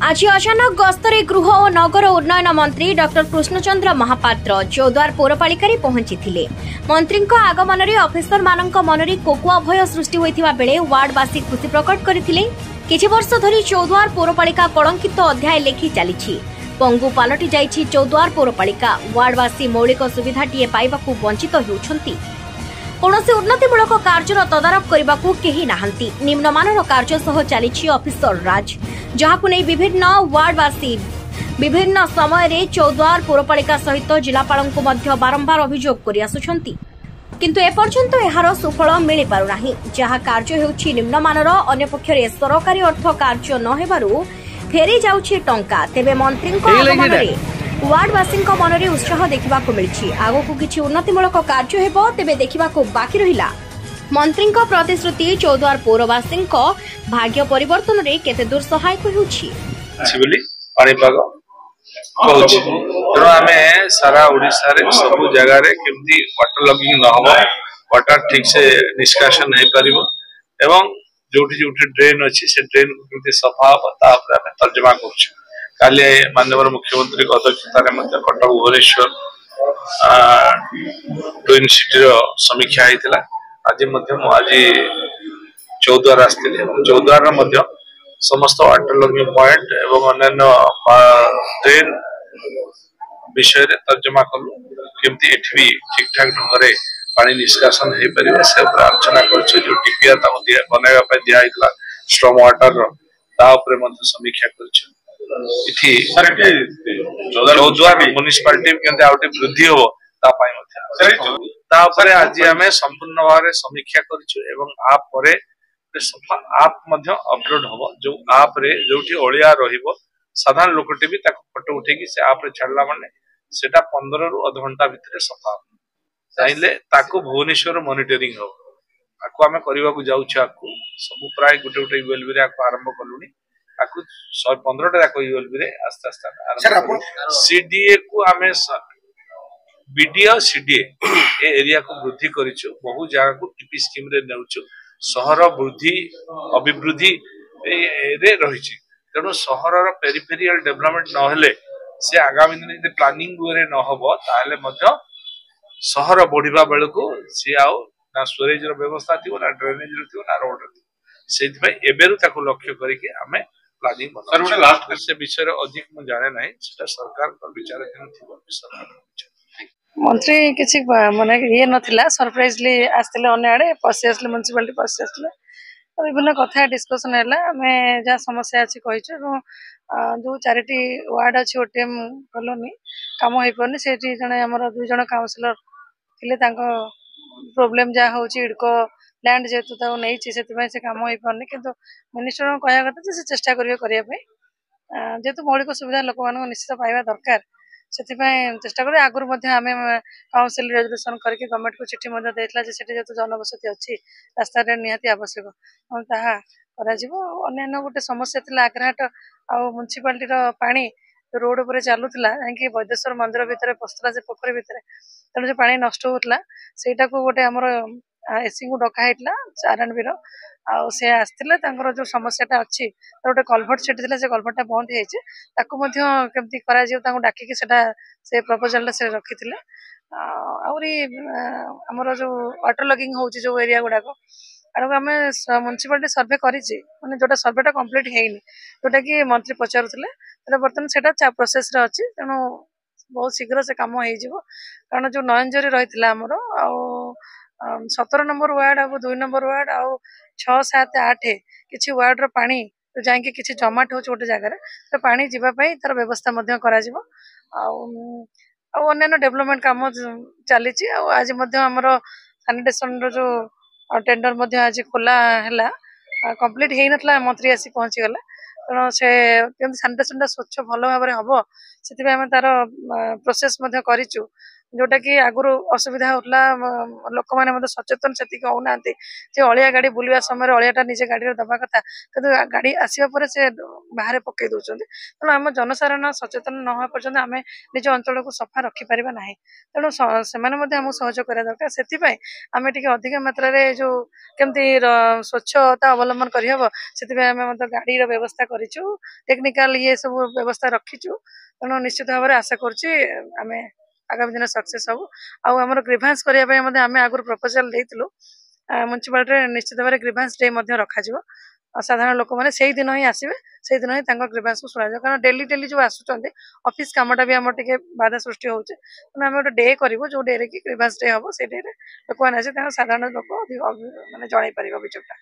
आज अचानक गस्तरे गृह और नगर उन्नयन मंत्री डॉक्टर कृष्णचंद्र महापात्र चौद्वार पौरपालिका पहुंची मंत्री आगमन में अफिसर मान मन में कोकुआ भय सृष्टि होता बेले वार्डवासी खुशी प्रकट करते किछि वर्ष धरी चौद्वार पौरपालिका कलंकित अध्याय लेखि चली पंगु पलटि जाइछि चौद्वार पौरपालिका वार्डवासी मौलिक सुविधाटीए पाइबाकू वंचित होउछंती कौनसी उन्नतिमूलक कार्यर तदारख करने को केही नाहंती निम्नमानर कार्य सह चली अफिसर राज जहां नहीं विभिन्न वार्डवासी विभिन्न समय चौद्वार पौरपालिका सहित जिलापाल बारंबार अभियोग कर किंतु एपर्यंत यार सुफल मिल पारुना जहाँ कार्य होउछि निम्नमानर अन्यपक्षरे सरकारी अर्थ कार्य न हेबारु फेरी जाउछि टंका तेबे मंत्री वार्डवासी मन में उत्साह देखा मिली आगक किसी उन्नतिमूलक कार्य हेबो तेबे देखा बाकी रहिला मंत्री प्रतिश्रुति चौद्वार पौरवासी भाग्य परिवर्तन में केते दूर सहायक होउछि तेणु आम सारा ओडिशा रे सब जगह केमती वाटर लगिंग न हो वाटर ठीक से निष्कासन हो पार एवं जोटी जोटी ड्रेन अच्छी से ड्रेन को सफा हम तर्जमा कर माननीय मुख्यमंत्री अध्यक्षतार कटक भुवनेश्वर ट्विन सिटी समीक्षा होता आज आज चौद्वार आसती चौद्वार समस्त वाटर लगिंग पॉइंट एवं अन्य ड्रेन विषय तर्जमा कलु केमती एठी ठीक ठाक ढंग से पानी निष्कासन हो पार से आलोचना कर टीपीआर बनवाई दिखाई स्ट्रॉम वाटर समीक्षा कर चौद्वार म्युनिसिपालिटी आउटे वृद्धि हो आज आम संपूर्ण भाव समीक्षा कर आप अपलोड हम जो आप रे जो ओलिया रहिबो साधारण लोकटे भी फोटो उठे से आप छाड़ला माने सेटा 15 रु आधा घंटा भितर सफा चाहिले ताको भुवनेश्वर मॉनिटरिंग हो आको आमे करबा को जाउछ आको सब प्राय गुटे गुटे यूएलबी रे आको आरंभ कलुनी आको 115 टा को यूएलबी रे आस्ते आस्ते आरंभ सीडीए को आमे बीडीए सीडीए ए एरिया को वृद्धि करिछु बहु जगह को टीपी स्कीम रे नेउछु सहर वृद्धि अभिवृद्धि रे रहिछि तेणु सहर पेरिफेरियल डेवलपमेंट नहेले से आगामी दिन यदि प्लानिंग वे न हो ताले सहर बढ़िबा बेल को सी आउ ना स्टोरेज व्यवस्था थी ना ड्रेनेज थी ना रोड से लक्ष्य करके आम प्लानिंग बना लास्ट से विषय अधिक मुझे जाने ना सरकार विचार मंत्री किसी माने ये नथिला सरप्राइजली आस्ते अन्य आड़े पशि आसले म्युनिसिपालिटी पशि आसले विभिन्न कथा डिस्कसन है आम जहाँ समस्या अच्छी कही जो 4टी वार्ड अच्छी ओटीएम कॉलोनी कम हो पारनी से जड़े आम 2 जन काउंसिलर थे प्रोब्लेम जहाँ हूँ इडको लैंड जेहेतु नहीं से कम हो पारनी कि मिनिस्टर कहया कथा से चेष्टा करेंगे जेहेतु मौलिक सुविधा लोक मान निश्चित पाइबा दरकार से चेष्टा करें आगुरी आम काउंसिल रेजोल्यूशन करके गवर्नमेंट को चिठी देता जेहेतु जनबसती अच्छी रास्ता निहाती आवश्यक अन्य गोटे समस्या थी आग्राहाट आ म्युनिसिपालिटी पानी रोड पर चलूला जहाँकि वैदेश्वर मंदिर भितर पशुला से पोखरी भितर तेणु जो पानी नष्ट होता से गोटे आमर एसी को डकाईला आरएनबी से आसते जो समस्याटा अच्छी गोटे कलभर्ट सेठी से कलभर्टा बंद होमती डाकिकी से प्रपोजाल से रखी आहरी आमर जो वाटर लगिंग हो जो एरिया गुड़ाक आम म्युनिसिपालिटी सर्वे करें जोटा सर्वेटा कंप्लीट होनी जोटा कि मंत्री पचारूले बर्तमान से प्रोसेस अच्छी तेणु बहुत शीघ्र से कम हो कारण जो नयनजरी रही आमर 17 नंबर वार्ड आ 2 नंबर वार्ड आ 6, 7, 8 किसी वार्ड रो पानी तो जाके किसी जमाट हो गोटे जगह तो पानी जीवाई तार व्यवस्था अन्य डेवलपमेंट काम चली आज आमर सानिटेशन जो टेंडर आज खोला है कंप्लीट हो ना मंत्री आसी पहुँची गला तेणु से सानिटेशन स्वच्छ भल भाव हम से तार प्रोसेस करूँ जोटा कि आगुरी असुविधा होता लोक मैंने सचेतन से होना अलिया गाड़ी बुलवा समय अलियाटा निजे गाड़ी दबा कथा कि गाड़ी आसवा से बाहर पकई दौरान तेणु आम जनसाधारण सचेतन न होगा पर्यटन आम निज अंचल को सफा रखिपार ना तेणु से सहयोग करा दरकार से आम टे अधिक मात्रा जो केमती स्वच्छता अवलंबन करहब से आम गाड़ी व्यवस्था करूँ टेक्निकाल ये सब व्यवस्था रखीचु तेणु निश्चित भाव में आशा करें आगामी दिन सक्सेस हूँ आम ग्रीभांस करने आम आगुरी प्रपोजाल देलु म्यूनिसिपालिटी निश्चित भाव में ग्रीभांस डे रखा साधारण लोक मैंने से दिन ही आसवे से दिन ही ग्रीभांस को शुणा कारण डेली डेली जो आसुच्च ऑफिस कामटा भी आम टे बाधा सृष्टि होचे आम गोटे डे करूँ जो डे कि ग्रीभांस डे हम से डे लोक मैंने साधारण लोक मानते जन पार अभियोगटा।